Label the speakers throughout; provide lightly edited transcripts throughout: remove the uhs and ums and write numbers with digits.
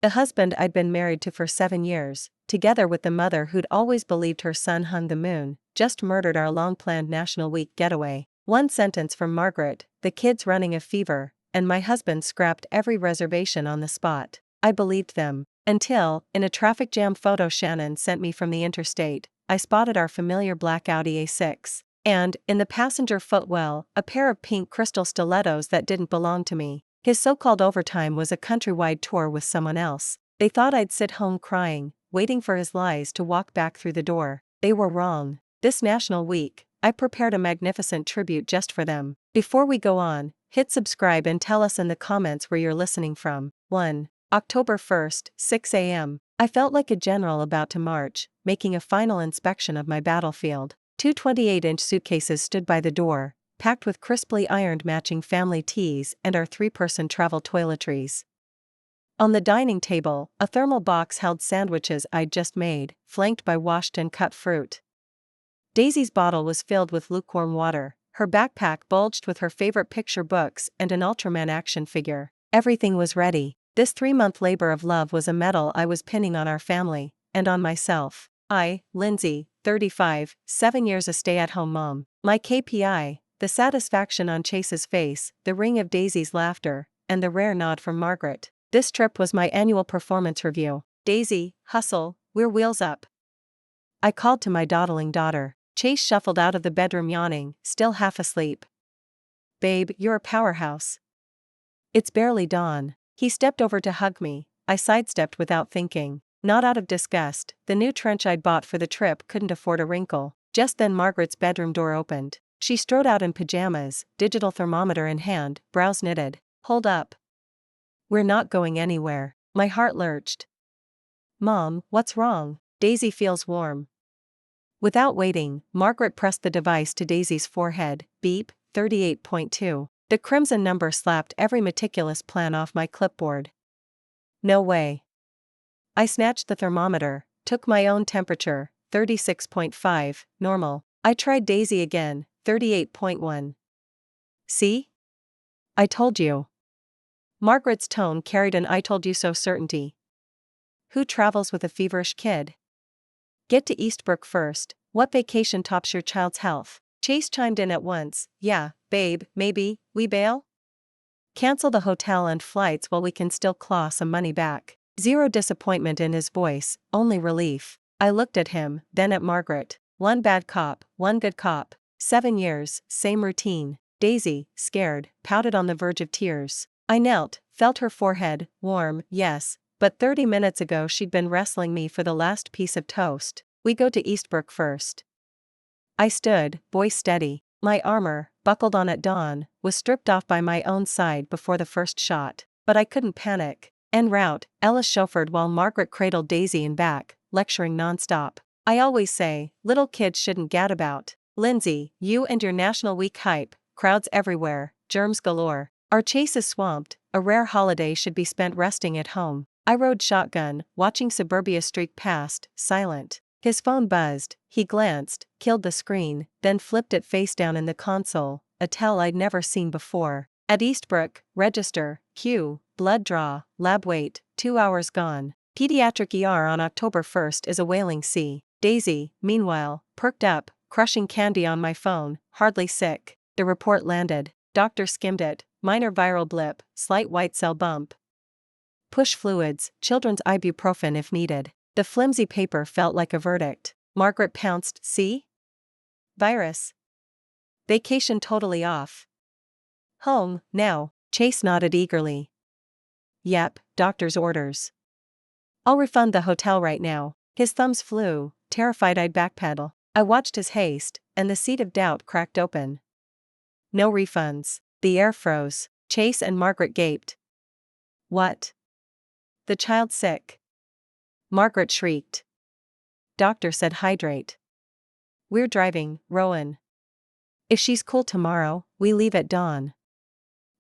Speaker 1: The husband I'd been married to for 7 years, together with the mother who'd always believed her son hung the moon, just murdered our long-planned National Week getaway. One sentence from Margaret, the kids running a fever, and my husband scrapped every reservation on the spot. I believed them. Until, in a traffic jam photo Shannon sent me from the interstate, I spotted our familiar black Audi A6. And, in the passenger footwell, a pair of pink crystal stilettos that didn't belong to me. His so-called overtime was a countrywide tour with someone else. They thought I'd sit home crying, waiting for his lies to walk back through the door. They were wrong. This National Week, I prepared a magnificent tribute just for them. Before we go on, hit subscribe and tell us in the comments where you're listening from. 1. October 1st, 6 a.m. I felt like a general about to march, making a final inspection of my battlefield. 2 28-inch suitcases stood by the door, packed with crisply ironed matching family tees and our 3-person travel toiletries. On the dining table, a thermal box held sandwiches I'd just made, flanked by washed and cut fruit. Daisy's bottle was filled with lukewarm water, her backpack bulged with her favorite picture books and an Ultraman action figure. Everything was ready. This 3-month labor of love was a medal I was pinning on our family, and on myself. I, Lindsay, 35, 7 years a stay-at-home mom. My KPI, the satisfaction on Chase's face, the ring of Daisy's laughter, and the rare nod from Margaret. This trip was my annual performance review. Daisy, hustle, we're wheels up. I called to my dawdling daughter. Chase shuffled out of the bedroom yawning, still half asleep. Babe, you're a powerhouse. It's barely dawn. He stepped over to hug me. I sidestepped without thinking. Not out of disgust, the new trench I'd bought for the trip couldn't afford a wrinkle. Just then Margaret's bedroom door opened. She strode out in pajamas, digital thermometer in hand, brows knitted. Hold up. We're not going anywhere. My heart lurched. Mom, what's wrong? Daisy feels warm. Without waiting, Margaret pressed the device to Daisy's forehead. Beep, 38.2. The crimson number slapped every meticulous plan off my clipboard. No way. I snatched the thermometer, took my own temperature, 36.5, normal. I tried Daisy again, 38.1. See? I told you. Margaret's tone carried an I told you so certainty. Who travels with a feverish kid? Get to Eastbrook first. What vacation tops your child's health? Chase chimed in at once. Yeah, babe, maybe, we bail? Cancel the hotel and flights while we can still claw some money back. Zero disappointment in his voice, only relief. I looked at him, then at Margaret. One bad cop, one good cop. 7 years, same routine. Daisy, scared, pouted on the verge of tears. I knelt, felt her forehead, warm, yes, but 30 minutes ago she'd been wrestling me for the last piece of toast. We go to Eastbrook first. I stood, voice steady. My armor, buckled on at dawn, was stripped off by my own side before the first shot. But I couldn't panic. En route, Ellis chauffeured while Margaret cradled Daisy in back, lecturing nonstop. I always say, little kids shouldn't gad about. Lindsay, you and your National Week hype, crowds everywhere, germs galore. Our Chase is swamped, a rare holiday should be spent resting at home. I rode shotgun, watching suburbia streak past, silent. His phone buzzed, he glanced, killed the screen, then flipped it face down in the console, a tell I'd never seen before. At Eastbrook, register, queue, blood draw, lab wait, 2 hours gone. Pediatric ER on October 1st is a wailing sea. Daisy, meanwhile, perked up, crushing candy on my phone, hardly sick. The report landed. Doctor skimmed it, minor viral blip, slight white cell bump. Push fluids, children's ibuprofen if needed. The flimsy paper felt like a verdict. Margaret pounced, see? Virus. Vacation totally off. Home, now. Chase nodded eagerly. Yep, doctor's orders. I'll refund the hotel right now. His thumbs flew, terrified I'd backpedal. I watched his haste, and the seed of doubt cracked open. No refunds. The air froze. Chase and Margaret gaped. What? The child's sick. Margaret shrieked. Doctor said hydrate. We're driving, Rowan. If she's cool tomorrow, we leave at dawn.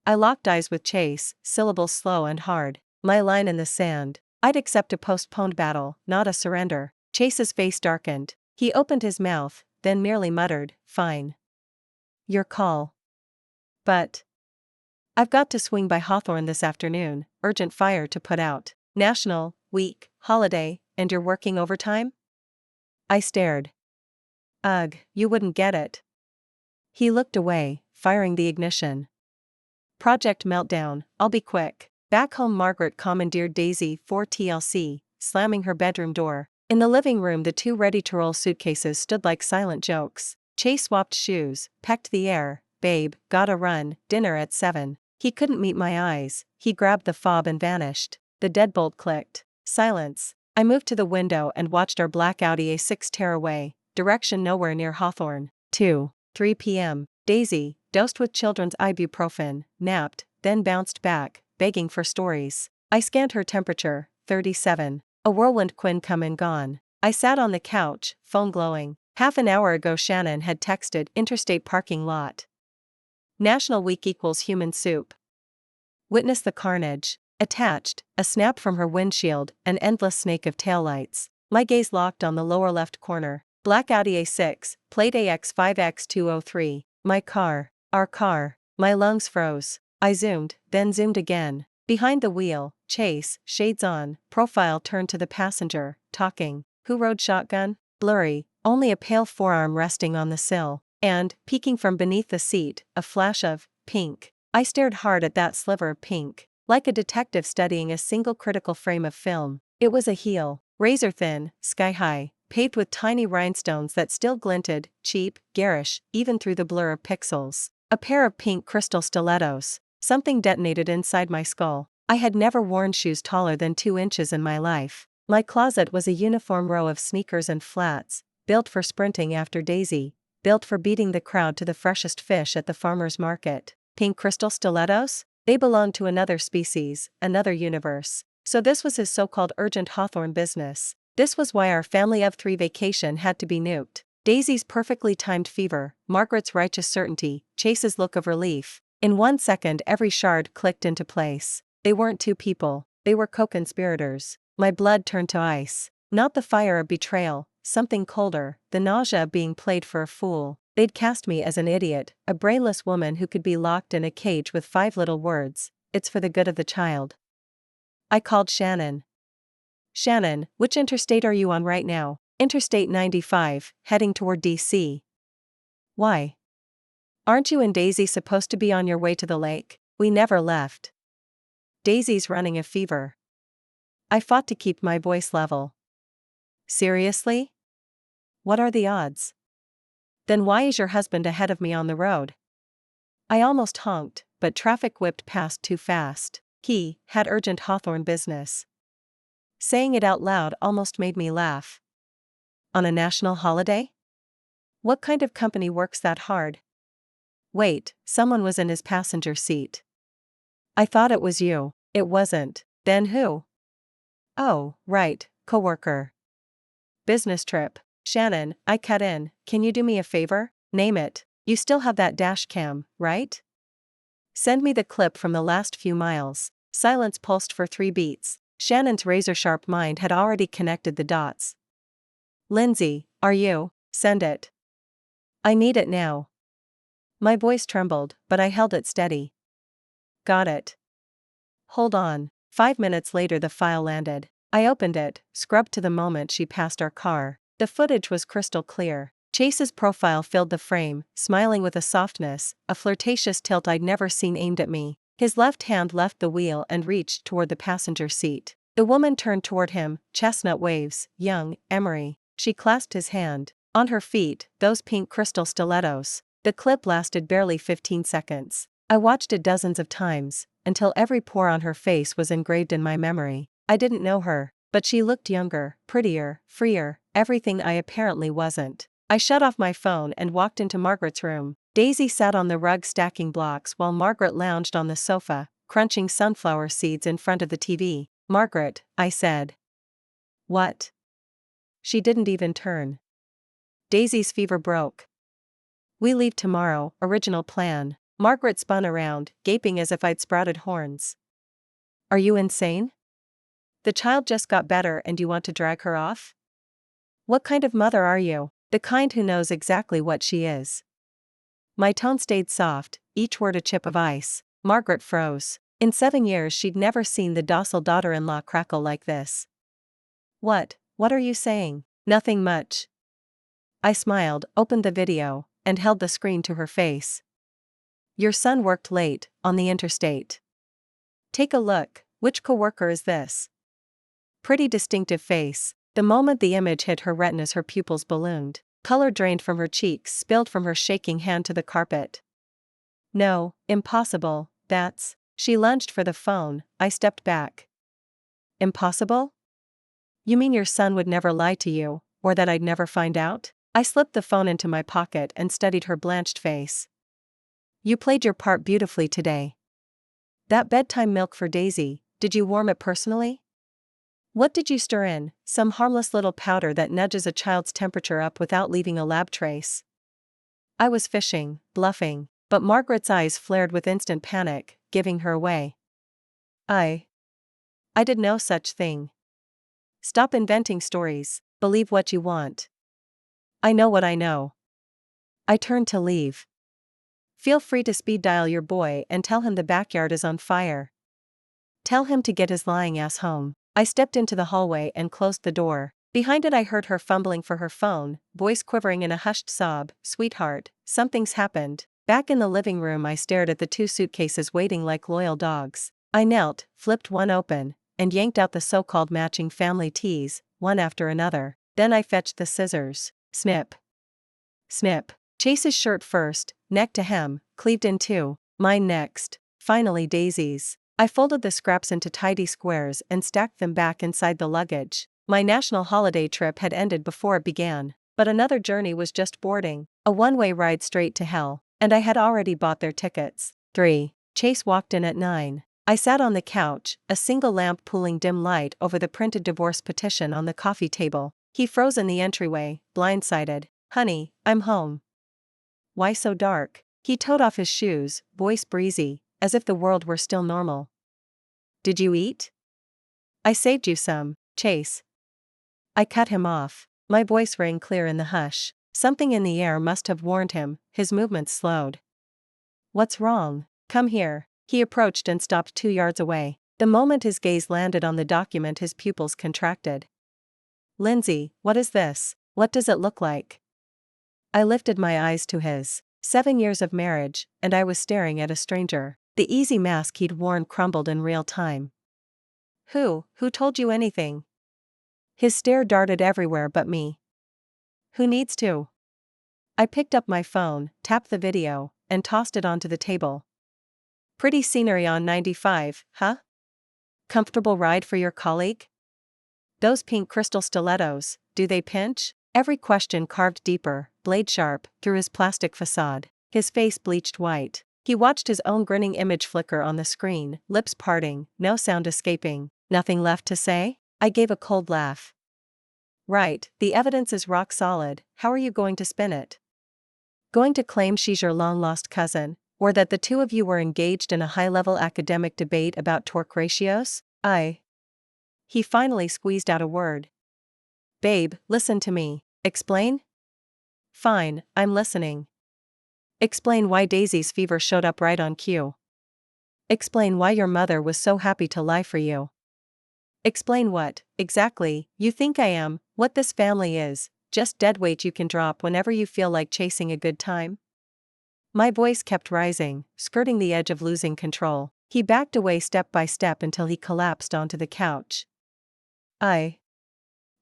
Speaker 1: I locked eyes with Chase, syllables slow and hard. My line in the sand. I'd accept a postponed battle, not a surrender. Chase's face darkened. He opened his mouth, then merely muttered, fine. Your call. But I've got to swing by Hawthorne this afternoon, urgent fire to put out. National, week, holiday, and you're working overtime? I stared. Ugh, you wouldn't get it. He looked away, firing the ignition. Project meltdown, I'll be quick. Back home, Margaret commandeered Daisy for TLC, slamming her bedroom door. In the living room, the two ready-to-roll suitcases stood like silent jokes. Chase swapped shoes, pecked the air. Babe, gotta run, dinner at 7. He couldn't meet my eyes. He grabbed the fob and vanished. The deadbolt clicked. Silence. I moved to the window and watched our black Audi A6 tear away, direction nowhere near Hawthorne. 3 p.m. Daisy, dosed with children's ibuprofen, napped, then bounced back, begging for stories. I scanned her temperature, 37. A whirlwind Quinn come and gone. I sat on the couch, phone glowing. Half an hour ago Shannon had texted interstate parking lot. National Week equals human soup. Witness the carnage. Attached, a snap from her windshield, an endless snake of taillights. My gaze locked on the lower left corner. Black Audi A6, plate AX5X203. My car. Our car. My lungs froze. I zoomed, then zoomed again. Behind the wheel, Chase, shades on, profile turned to the passenger, talking. Who rode shotgun? Blurry, only a pale forearm resting on the sill. And, peeking from beneath the seat, a flash of pink. I stared hard at that sliver of pink. Like a detective studying a single critical frame of film. It was a heel, razor thin, sky high, paved with tiny rhinestones that still glinted, cheap, garish, even through the blur of pixels. A pair of pink crystal stilettos. Something detonated inside my skull. I had never worn shoes taller than 2 inches in my life. My closet was a uniform row of sneakers and flats, built for sprinting after Daisy, built for beating the crowd to the freshest fish at the farmer's market. Pink crystal stilettos? They belonged to another species, another universe. So this was his so-called urgent Hawthorne business. This was why our family of 3 vacation had to be nuked. Daisy's perfectly timed fever, Margaret's righteous certainty, Chase's look of relief. In 1 second every shard clicked into place. They weren't 2 people, they were co-conspirators. My blood turned to ice. Not the fire of betrayal, something colder, the nausea of being played for a fool. They'd cast me as an idiot, a brainless woman who could be locked in a cage with 5 little words. It's for the good of the child. I called Shannon. Shannon, which interstate are you on right now? Interstate 95, heading toward DC. Why? Aren't you and Daisy supposed to be on your way to the lake? We never left. Daisy's running a fever. I fought to keep my voice level. Seriously? What are the odds? Then why is your husband ahead of me on the road? I almost honked, but traffic whipped past too fast. He had urgent Hawthorne business. Saying it out loud almost made me laugh. On a national holiday? What kind of company works that hard? Wait, someone was in his passenger seat. I thought it was you. It wasn't. Then who? Oh, right, coworker. Business trip. Shannon, I cut in. Can you do me a favor? Name it. You still have that dash cam, right? Send me the clip from the last few miles. Silence pulsed for 3 beats. Shannon's razor-sharp mind had already connected the dots. Lindsay, are you? Send it. I need it now. My voice trembled, but I held it steady. Got it. Hold on. 5 minutes later the file landed. I opened it, scrubbed to the moment she passed our car. The footage was crystal clear. Chase's profile filled the frame, smiling with a softness, a flirtatious tilt I'd never seen aimed at me. His left hand left the wheel and reached toward the passenger seat. The woman turned toward him, chestnut waves, young, Emery. She clasped his hand. On her feet, those pink crystal stilettos. The clip lasted barely 15 seconds. I watched it dozens of times, until every pore on her face was engraved in my memory. I didn't know her, but she looked younger, prettier, freer, everything I apparently wasn't. I shut off my phone and walked into Margaret's room. Daisy sat on the rug stacking blocks while Margaret lounged on the sofa, crunching sunflower seeds in front of the TV. Margaret, I said. What? She didn't even turn. Daisy's fever broke. We leave tomorrow, original plan. Margaret spun around, gaping as if I'd sprouted horns. Are you insane? The child just got better and you want to drag her off? What kind of mother are you? The kind who knows exactly what she is. My tone stayed soft, each word a chip of ice. Margaret froze. In 7 years she'd never seen the docile daughter-in-law crackle like this. What are you saying? Nothing much. I smiled, opened the video, and held the screen to her face. Your son worked late, on the interstate. Take a look, which coworker is this? Pretty distinctive face. The moment the image hit her retinas her pupils ballooned. Color drained from her cheeks, spilled from her shaking hand to the carpet. No, impossible, that's. She lunged for the phone, I stepped back. Impossible? You mean your son would never lie to you, or that I'd never find out? I slipped the phone into my pocket and studied her blanched face. You played your part beautifully today. That bedtime milk for Daisy, did you warm it personally? What did you stir in? Some harmless little powder that nudges a child's temperature up without leaving a lab trace. I was fishing, bluffing, but Margaret's eyes flared with instant panic, giving her away. I did no such thing. Stop inventing stories, believe what you want. I know what I know. I turned to leave. Feel free to speed dial your boy and tell him the backyard is on fire. Tell him to get his lying ass home. I stepped into the hallway and closed the door. Behind it I heard her fumbling for her phone, voice quivering in a hushed sob. Sweetheart, something's happened. Back in the living room I stared at the 2 suitcases waiting like loyal dogs. I knelt, flipped one open, and yanked out the so-called matching family teas, one after another. Then I fetched the scissors. Snip. Snip. Chase's shirt first, neck to hem, cleaved in two, mine next, finally Daisy's. I folded the scraps into tidy squares and stacked them back inside the luggage. My national holiday trip had ended before it began, but another journey was just boarding, a one-way ride straight to hell, and I had already bought their tickets. 3. Chase walked in at 9. I sat on the couch, a single lamp pooling dim light over the printed divorce petition on the coffee table. He froze in the entryway, blindsided. Honey, I'm home. Why so dark? He toed off his shoes, voice breezy, as if the world were still normal. Did you eat? I saved you some, Chase. I cut him off. My voice rang clear in the hush. Something in the air must have warned him, his movements slowed. What's wrong? Come here. He approached and stopped 2 yards away. The moment his gaze landed on the document his pupils contracted. Lindsay, what is this? What does it look like? I lifted my eyes to his. 7 years of marriage, and I was staring at a stranger. The easy mask he'd worn crumbled in real time. Who told you anything? His stare darted everywhere but me. Who needs to? I picked up my phone, tapped the video, and tossed it onto the table. Pretty scenery on 95, huh? Comfortable ride for your colleague? Those pink crystal stilettos, do they pinch? Every question carved deeper, blade sharp, through his plastic facade. His face bleached white. He watched his own grinning image flicker on the screen, lips parting, no sound escaping. Nothing left to say? I gave a cold laugh. Right, the evidence is rock solid, how are you going to spin it? Going to claim she's your long-lost cousin, or that the two of you were engaged in a high-level academic debate about torque ratios? He finally squeezed out a word. Babe, listen to me. Explain? Fine, I'm listening. Explain why Daisy's fever showed up right on cue. Explain why your mother was so happy to lie for you. Explain what, exactly, you think I am, what this family is, just deadweight you can drop whenever you feel like chasing a good time? My voice kept rising, skirting the edge of losing control. He backed away step by step until he collapsed onto the couch. I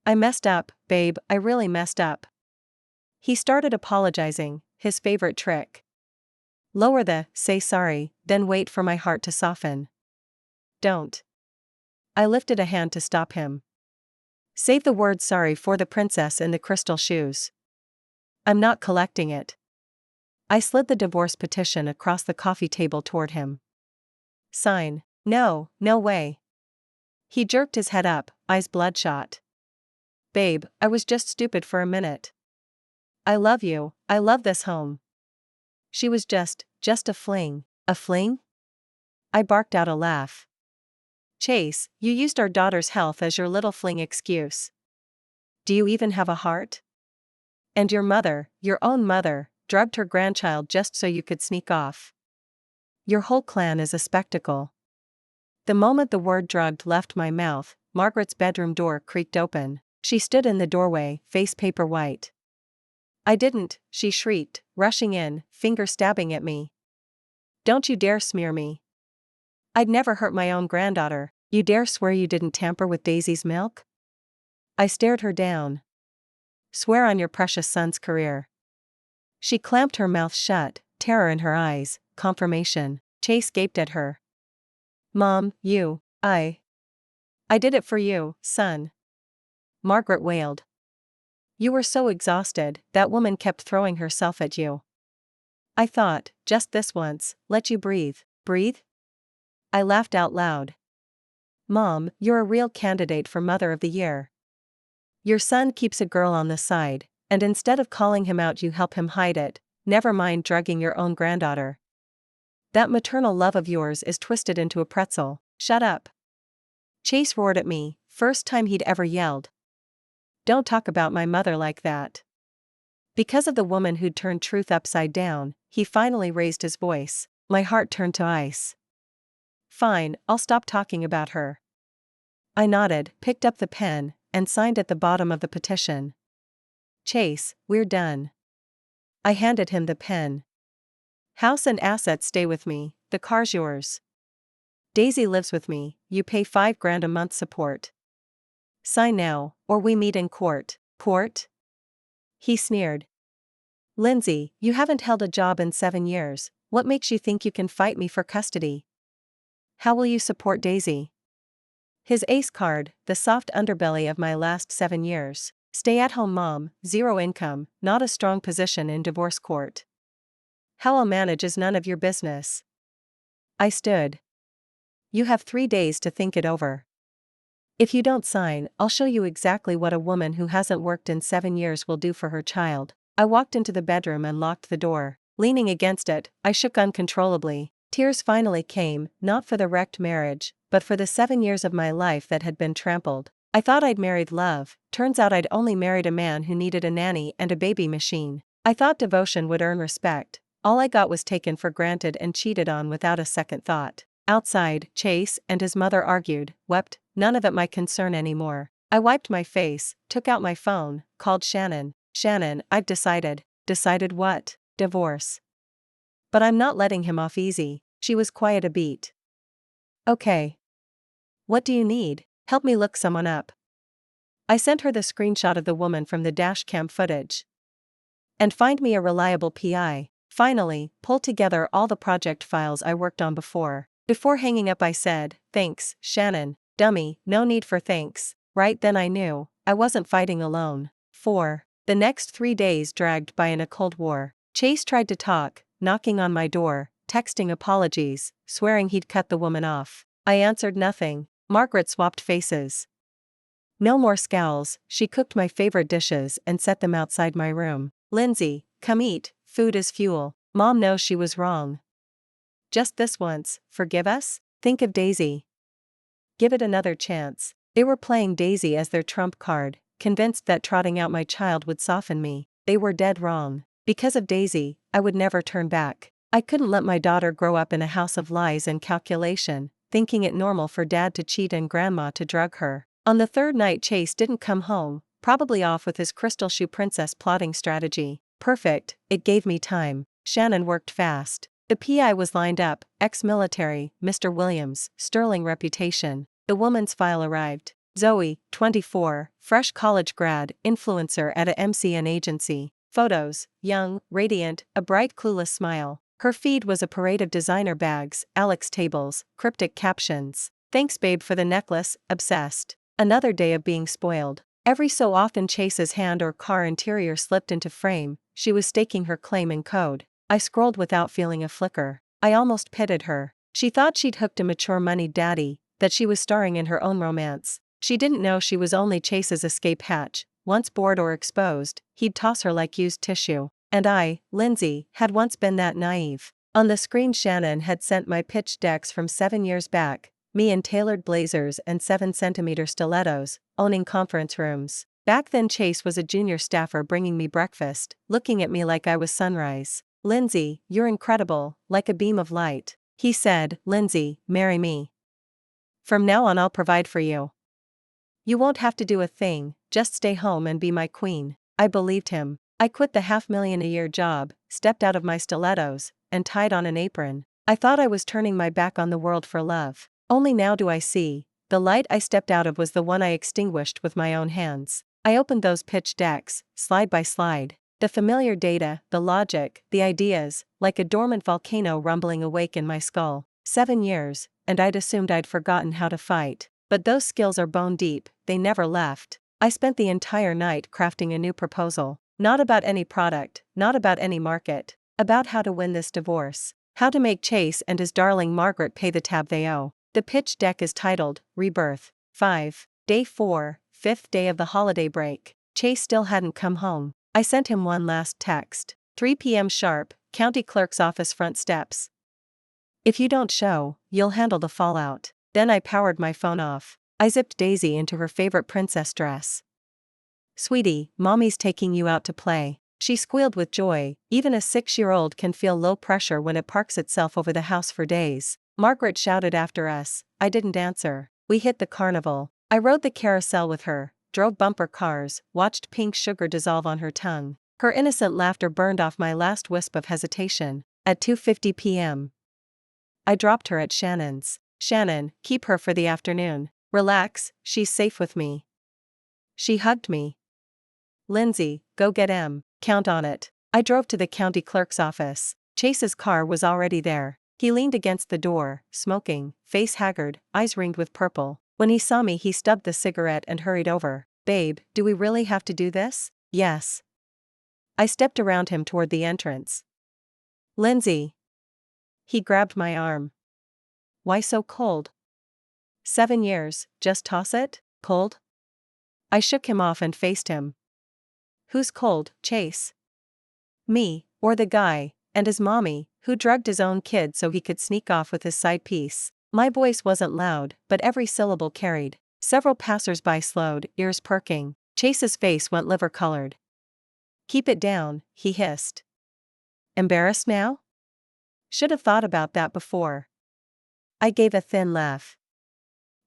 Speaker 1: messed up, babe, I really messed up. He started apologizing, his favorite trick. Lower the, say sorry, then wait for my heart to soften. Don't. I lifted a hand to stop him. Save the word sorry for the princess in the crystal shoes. I'm not collecting it. I slid the divorce petition across the coffee table toward him. Sign. No way. He jerked his head up, eyes bloodshot. Babe, I was just stupid for a minute. I love you, I love this home. She was just a fling. A fling? I barked out a laugh. Chase, you used our daughter's health as your little fling excuse. Do you even have a heart? And your mother, your own mother, drugged her grandchild just so you could sneak off. Your whole clan is a spectacle. The moment the word drugged left my mouth, Margaret's bedroom door creaked open. She stood in the doorway, face paper white. "I didn't," she shrieked, rushing in, finger stabbing at me. "Don't you dare smear me. I'd never hurt my own granddaughter. You dare swear you didn't tamper with Daisy's milk?" I stared her down. "Swear on your precious son's career." She clamped her mouth shut, terror in her eyes, confirmation. Chase gaped at her. "Mom, I did it for you, son," Margaret wailed. "You were so exhausted, that woman kept throwing herself at you. I thought, just this once, let you breathe." "Breathe?" I laughed out loud. "Mom, you're a real candidate for Mother of the Year. Your son keeps a girl on the side, and instead of calling him out you help him hide it, never mind drugging your own granddaughter. That maternal love of yours is twisted into a pretzel." "Shut up." Chase roared at me, first time he'd ever yelled. "Don't talk about my mother like that." Because of the woman who'd turned truth upside down, he finally raised his voice. My heart turned to ice. "Fine, I'll stop talking about her." I nodded, picked up the pen, and signed at the bottom of the petition. "Chase, we're done." I handed him the pen. "House and assets stay with me, the car's yours. Daisy lives with me, you pay $5,000 a month support. Sign now, or we meet in court." "Court?" he sneered. "Lindsay, you haven't held a job in 7 years, what makes you think you can fight me for custody? How will you support Daisy?" His ace card, the soft underbelly of my last 7 years. Stay-at-home mom, zero income, not a strong position in divorce court. How I'll manage is none of your business. I stood. "You have 3 days to think it over. If you don't sign, I'll show you exactly what a woman who hasn't worked in 7 years will do for her child." I walked into the bedroom and locked the door. Leaning against it, I shook uncontrollably. Tears finally came, not for the wrecked marriage, but for the 7 years of my life that had been trampled. I thought I'd married love, turns out I'd only married a man who needed a nanny and a baby machine. I thought devotion would earn respect. All I got was taken for granted and cheated on without a second thought. Outside, Chase and his mother argued, wept, none of it my concern anymore. I wiped my face, took out my phone, called Shannon. "Shannon, I've decided." "Decided what?" "Divorce. But I'm not letting him off easy." She was quiet a beat. "Okay. What do you need? Help me look someone up." I sent her the screenshot of the woman from the dashcam footage. "And find me a reliable PI. Finally, pull together all the project files I worked on before." Before hanging up I said, "Thanks, Shannon." "Dummy, no need for thanks." Right then I knew, I wasn't fighting alone. 4. The next 3 days dragged by in a cold war. Chase tried to talk, knocking on my door, texting apologies, swearing he'd cut the woman off. I answered nothing. Margaret swapped faces. No more scowls, she cooked my favorite dishes and set them outside my room. "Lindsay, come eat, food is fuel." Mom knows she was wrong. "Just this once, forgive us? Think of Daisy. Give it another chance." They were playing Daisy as their trump card, convinced that trotting out my child would soften me. They were dead wrong. Because of Daisy, I would never turn back. I couldn't let my daughter grow up in a house of lies and calculation, thinking it normal for dad to cheat and grandma to drug her. On the 3rd night Chase didn't come home, probably off with his crystal shoe princess plotting strategy. Perfect, it gave me time. Shannon worked fast. The PI was lined up, ex-military, Mr. Williams, sterling reputation. The woman's file arrived. Zoe, 24, fresh college grad, influencer at a MCN agency. Photos, young, radiant, a bright clueless smile. Her feed was a parade of designer bags, Alex tables, cryptic captions. "Thanks babe for the necklace, obsessed." Another day of being spoiled. Every so often Chase's hand or car interior slipped into frame, she was staking her claim in code. I scrolled without feeling a flicker. I almost pitied her. She thought she'd hooked a mature moneyed daddy, that she was starring in her own romance. She didn't know she was only Chase's escape hatch. Once bored or exposed, he'd toss her like used tissue. And I, Lindsay, had once been that naive. On the screen Shannon had sent my pitch decks from 7 years back, me in tailored blazers and 7-centimeter stilettos, owning conference rooms. Back then Chase was a junior staffer bringing me breakfast, looking at me like I was sunrise. "Lindsay, you're incredible, like a beam of light." He said, "Lindsay, marry me." From now on I'll provide for you. You won't have to do a thing, just stay home and be my queen. I believed him. I quit the $500,000 a year job, stepped out of my stilettos, and tied on an apron. I thought I was turning my back on the world for love. Only now do I see, the light I stepped out of was the one I extinguished with my own hands. I opened those pitch decks, slide by slide. The familiar data, the logic, the ideas, like a dormant volcano rumbling awake in my skull. 7 years, and I'd assumed I'd forgotten how to fight. But those skills are bone deep, they never left. I spent the entire night crafting a new proposal. Not about any product, not about any market. About how to win this divorce. How to make Chase and his darling Margaret pay the tab they owe. The pitch deck is titled, Rebirth. 5. Day 4, 5th day of the holiday break. Chase still hadn't come home. I sent him one last text. 3 p.m. sharp, county clerk's office front steps. If you don't show, you'll handle the fallout. Then I powered my phone off. I zipped Daisy into her favorite princess dress. Sweetie, mommy's taking you out to play. She squealed with joy. Even a 6-year-old can feel low pressure when it parks itself over the house for days. Margaret shouted after us. I didn't answer. We hit the carnival. I rode the carousel with her, drove bumper cars, watched pink sugar dissolve on her tongue. Her innocent laughter burned off my last wisp of hesitation. At 2:50 p.m. I dropped her at Shannon's. Shannon, keep her for the afternoon. Relax, she's safe with me. She hugged me. Lindsay, go get M. Count on it. I drove to the county clerk's office. Chase's car was already there. He leaned against the door, smoking, face haggard, eyes ringed with purple. When he saw me, he stubbed the cigarette and hurried over. Babe, do we really have to do this? Yes. I stepped around him toward the entrance. Lindsay. He grabbed my arm. Why so cold? 7 years, just toss it? Cold? I shook him off and faced him. Who's cold, Chase? Me, or the guy, and his mommy, who drugged his own kid so he could sneak off with his side piece? My voice wasn't loud, but every syllable carried. Several passers-by slowed, ears perking. Chase's face went liver-colored. Keep it down, he hissed. Embarrassed now? Should have thought about that before. I gave a thin laugh.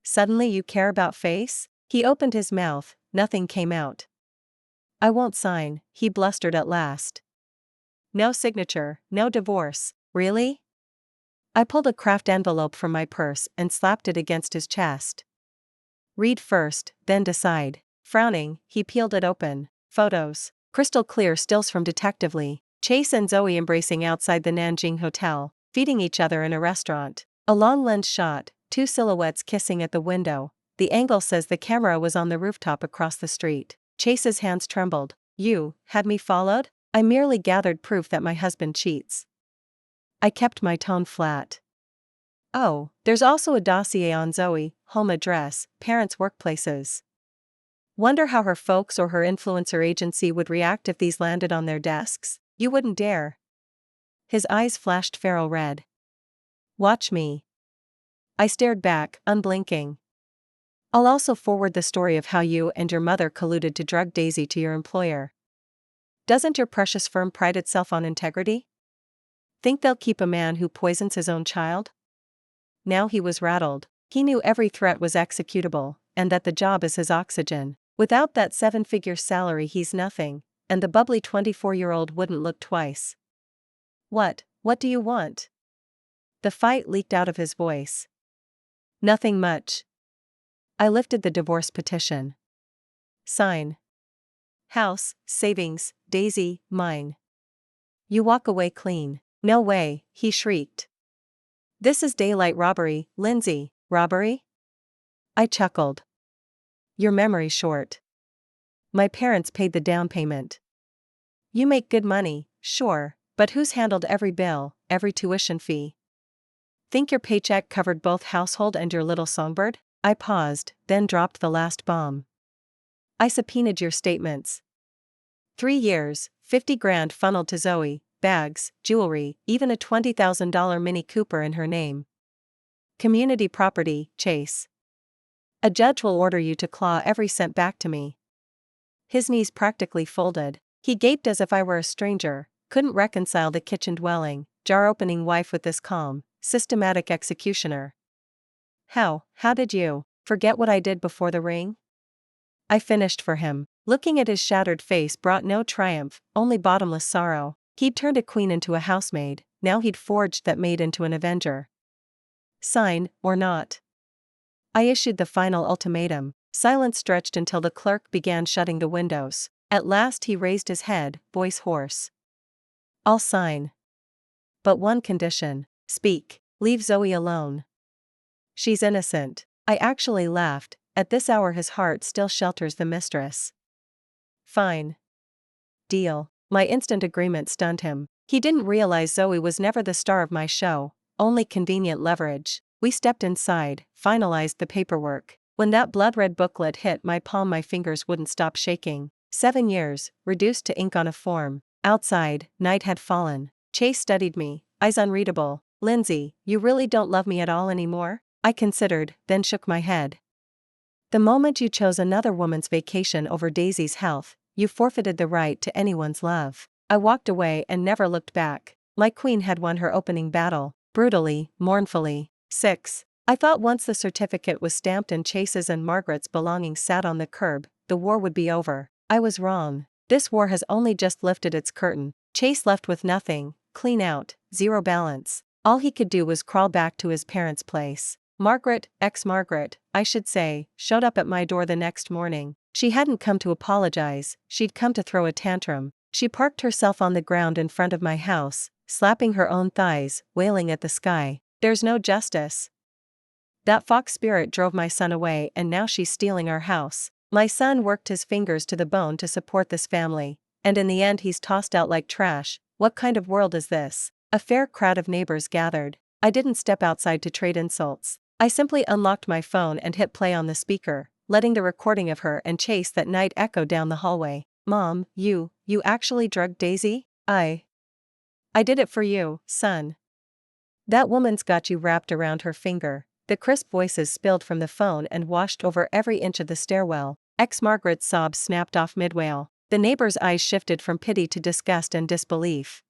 Speaker 1: Suddenly you care about face? He opened his mouth, nothing came out. I won't sign, he blustered at last. No signature, no divorce, really? I pulled a craft envelope from my purse and slapped it against his chest. Read first, then decide. Frowning, he peeled it open. Photos. Crystal clear stills from Detectively. Chase and Zoe embracing outside the Nanjing Hotel, feeding each other in a restaurant. A long lens shot, 2 silhouettes kissing at the window. The angle says the camera was on the rooftop across the street. Chase's hands trembled. You had me followed? I merely gathered proof that my husband cheats. I kept my tone flat. Oh, there's also a dossier on Zoe, home address, parents' workplaces. Wonder how her folks or her influencer agency would react if these landed on their desks. You wouldn't dare. His eyes flashed feral red. Watch me. I stared back, unblinking. I'll also forward the story of how you and your mother colluded to drug Daisy to your employer. Doesn't your precious firm pride itself on integrity? Think they'll keep a man who poisons his own child? Now he was rattled. He knew every threat was executable, and that the job is his oxygen. Without that 7-figure salary he's nothing, and the bubbly 24-year-old wouldn't look twice. What do you want? The fight leaked out of his voice. Nothing much. I lifted the divorce petition. Sign. House, savings, Daisy, mine. You walk away clean. No way, he shrieked. This is daylight robbery, Lindsay. Robbery? I chuckled. Your memory's short. My parents paid the down payment. You make good money, sure, but who's handled every bill, every tuition fee? Think your paycheck covered both household and your little songbird? I paused, then dropped the last bomb. I subpoenaed your statements. 3 years, 50 grand funneled to Zoe, bags, jewelry, even a $20,000 Mini Cooper in her name. Community property, Chase. A judge will order you to claw every cent back to me. His knees practically folded. He gaped as if I were a stranger, couldn't reconcile the kitchen-dwelling, jar-opening wife with this calm, systematic executioner. How did you forget what I did before the ring? I finished for him. Looking at his shattered face brought no triumph, only bottomless sorrow. He'd turned a queen into a housemaid, now he'd forged that maid into an avenger. Sign, or not. I issued the final ultimatum. Silence stretched until the clerk began shutting the windows. At last he raised his head, voice hoarse. I'll sign. But one condition. Speak. Leave Zoe alone. She's innocent. I actually laughed. At this hour his heart still shelters the mistress. Fine. Deal. My instant agreement stunned him. He didn't realize Zoe was never the star of my show, only convenient leverage. We stepped inside, finalized the paperwork. When that blood-red booklet hit my palm my fingers wouldn't stop shaking. 7 years, reduced to ink on a form. Outside, night had fallen. Chase studied me, eyes unreadable. Lindsay, you really don't love me at all anymore? I considered, then shook my head. The moment you chose another woman's vacation over Daisy's health, you forfeited the right to anyone's love. I walked away and never looked back. My queen had won her opening battle, brutally, mournfully. 6. I thought once the certificate was stamped and Chase's and Margaret's belongings sat on the curb, the war would be over. I was wrong. This war has only just lifted its curtain. Chase left with nothing, clean out, zero balance. All he could do was crawl back to his parents' place. Margaret, ex-Margaret, I should say, showed up at my door the next morning. She hadn't come to apologize, she'd come to throw a tantrum. She parked herself on the ground in front of my house, slapping her own thighs, wailing at the sky. There's no justice. That fox spirit drove my son away and now she's stealing our house. My son worked his fingers to the bone to support this family, and in the end he's tossed out like trash. What kind of world is this? A fair crowd of neighbors gathered. I didn't step outside to trade insults. I simply unlocked my phone and hit play on the speaker, letting the recording of her and Chase that night echo down the hallway. Mom, you actually drugged Daisy? I did it for you, son. That woman's got you wrapped around her finger. The crisp voices spilled from the phone and washed over every inch of the stairwell. Ex-Margaret's sobs snapped off mid-wail. The neighbor's eyes shifted from pity to disgust and disbelief.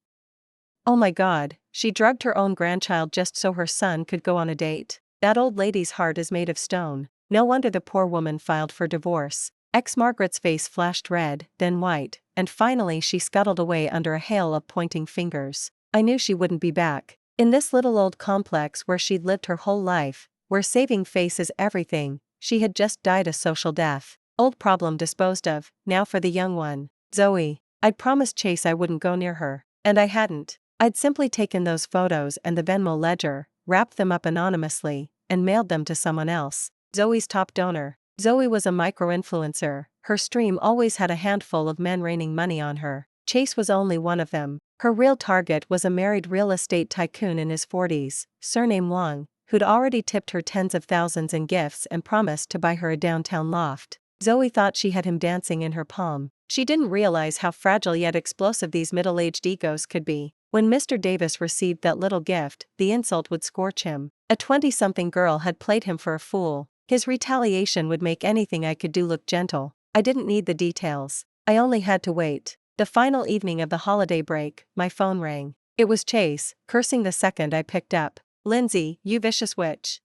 Speaker 1: Oh my God, she drugged her own grandchild just so her son could go on a date. That old lady's heart is made of stone. No wonder the poor woman filed for divorce. Ex-Margaret's face flashed red, then white, and finally she scuttled away under a hail of pointing fingers. I knew she wouldn't be back. In this little old complex where she'd lived her whole life, where saving face is everything, she had just died a social death. Old problem disposed of, now for the young one. Zoe. I'd promised Chase I wouldn't go near her, and I hadn't. I'd simply taken those photos and the Venmo ledger, wrapped them up anonymously, and mailed them to someone else. Zoe's top donor. Zoe was a micro-influencer. Her stream always had a handful of men raining money on her. Chase was only one of them. Her real target was a married real estate tycoon in his 40s, surname Wong, who'd already tipped her tens of thousands in gifts and promised to buy her a downtown loft. Zoe thought she had him dancing in her palm. She didn't realize how fragile yet explosive these middle-aged egos could be. When Mr. Davis received that little gift, the insult would scorch him. A 20-something girl had played him for a fool. His retaliation would make anything I could do look gentle. I didn't need the details. I only had to wait. The final evening of the holiday break, my phone rang. It was Chase, cursing the second I picked up. Lindsay, you vicious witch.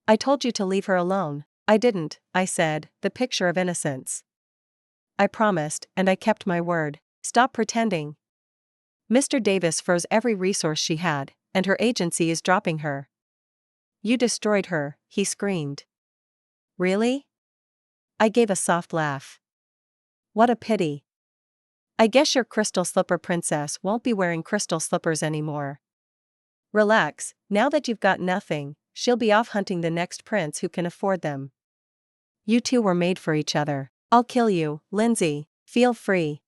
Speaker 1: I told you to leave her alone. I didn't, I said, the picture of innocence. I promised, and I kept my word. Stop pretending. Mr. Davis froze every resource she had, and her agency is dropping her. You destroyed her, he screamed. Really? I gave a soft laugh. What a pity. I guess your crystal slipper princess won't be wearing crystal slippers anymore. Relax, now that you've got nothing, she'll be off hunting the next prince who can afford them. You two were made for each other. I'll kill you, Lindsay. Feel free.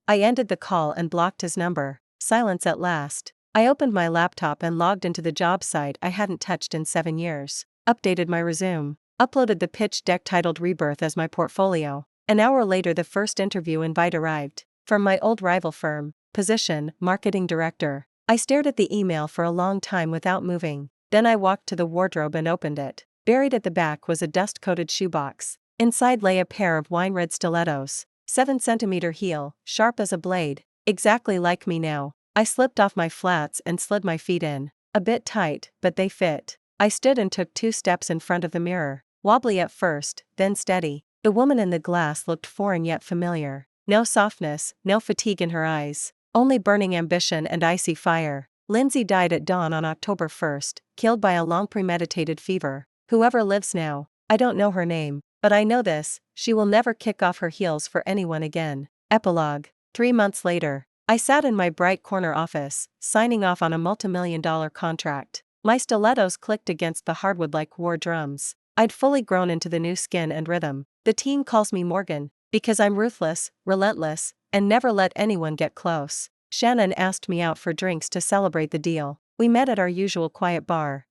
Speaker 1: I ended the call and blocked his number. Silence at last. I opened my laptop and logged into the job site I hadn't touched in 7 years. Updated my resume. Uploaded the pitch deck titled Rebirth as my portfolio. An hour later the first interview invite arrived. From my old rival firm. Position, Marketing Director. I stared at the email for a long time without moving. Then I walked to the wardrobe and opened it. Buried at the back was a dust-coated shoebox. Inside lay a pair of wine-red stilettos. 7-centimeter heel, sharp as a blade. Exactly like me now. I slipped off my flats and slid my feet in. A bit tight, but they fit. I stood and took 2 steps in front of the mirror, wobbly at first, then steady. The woman in the glass looked foreign yet familiar. No softness, no fatigue in her eyes, only burning ambition and icy fire. Lindsay died at dawn on October 1st, killed by a long premeditated fever. Whoever lives now, I don't know her name, but I know this, she will never kick off her heels for anyone again. Epilogue. 3 months later, I sat in my bright corner office, signing off on a multimillion-dollar contract. My stilettos clicked against the hardwood like war drums. I'd fully grown into the new skin and rhythm. The team calls me Morgan, because I'm ruthless, relentless, and never let anyone get close. Shannon asked me out for drinks to celebrate the deal. We met at our usual quiet bar.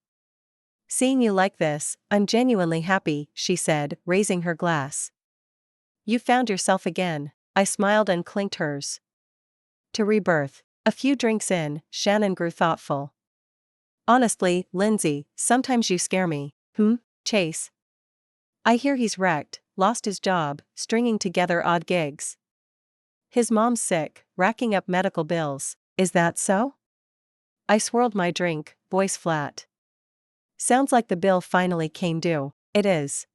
Speaker 1: "Seeing you like this, I'm genuinely happy," she said, raising her glass. "You found yourself again." I smiled and clinked hers. "To rebirth." A few drinks in, Shannon grew thoughtful. "Honestly, Lindsay, sometimes you scare me." Chase. "I hear he's wrecked, lost his job, stringing together odd gigs. His mom's sick, racking up medical bills. Is that so?" I swirled my drink, voice flat. "Sounds like the bill finally came due." "It is."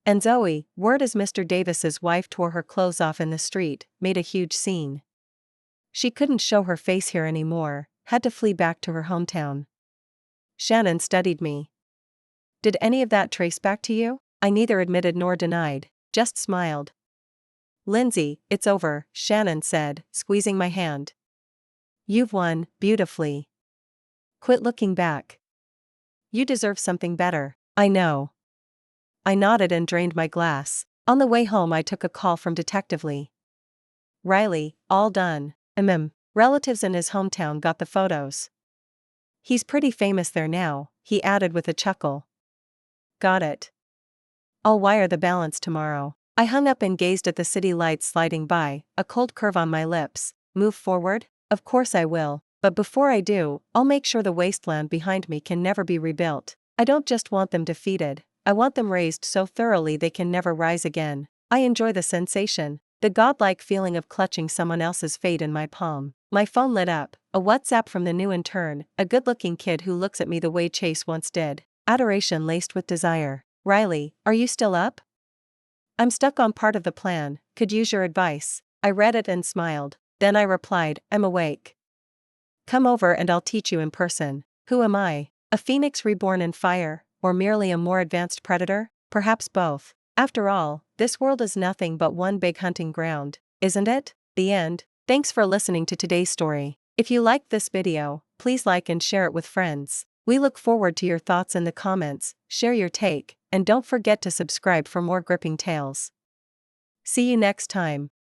Speaker 1: And Zoe, word as Mr. Davis's wife tore her clothes off in the street, made a huge scene. She couldn't show her face here anymore, had to flee back to her hometown. Shannon studied me. "Did any of that trace back to you?" I neither admitted nor denied, just smiled. "Lindsay, it's over," Shannon said, squeezing my hand. "You've won, beautifully. Quit looking back. You deserve something better." "I know." I nodded and drained my glass. On the way home I took a call from Detective Lee. "Riley, all done." Relatives in his hometown got the photos. "He's pretty famous there now," he added with a chuckle. "Got it. I'll wire the balance tomorrow." I hung up and gazed at the city lights sliding by, a cold curve on my lips. Move forward? Of course I will, but before I do, I'll make sure the wasteland behind me can never be rebuilt. I don't just want them defeated, I want them razed so thoroughly they can never rise again. I enjoy the sensation, the godlike feeling of clutching someone else's fate in my palm. My phone lit up, a WhatsApp from the new intern, a good-looking kid who looks at me the way Chase once did. Adoration laced with desire. "Riley, are you still up? I'm stuck on part of the plan, could use your advice." I read it and smiled. Then I replied, "I'm awake. Come over and I'll teach you in person." Who am I? A phoenix reborn in fire, or merely a more advanced predator? Perhaps both. After all, this world is nothing but one big hunting ground, isn't it? The end. Thanks for listening to today's story. If you liked this video, please like and share it with friends. We look forward to your thoughts in the comments, share your take, and don't forget to subscribe for more gripping tales. See you next time.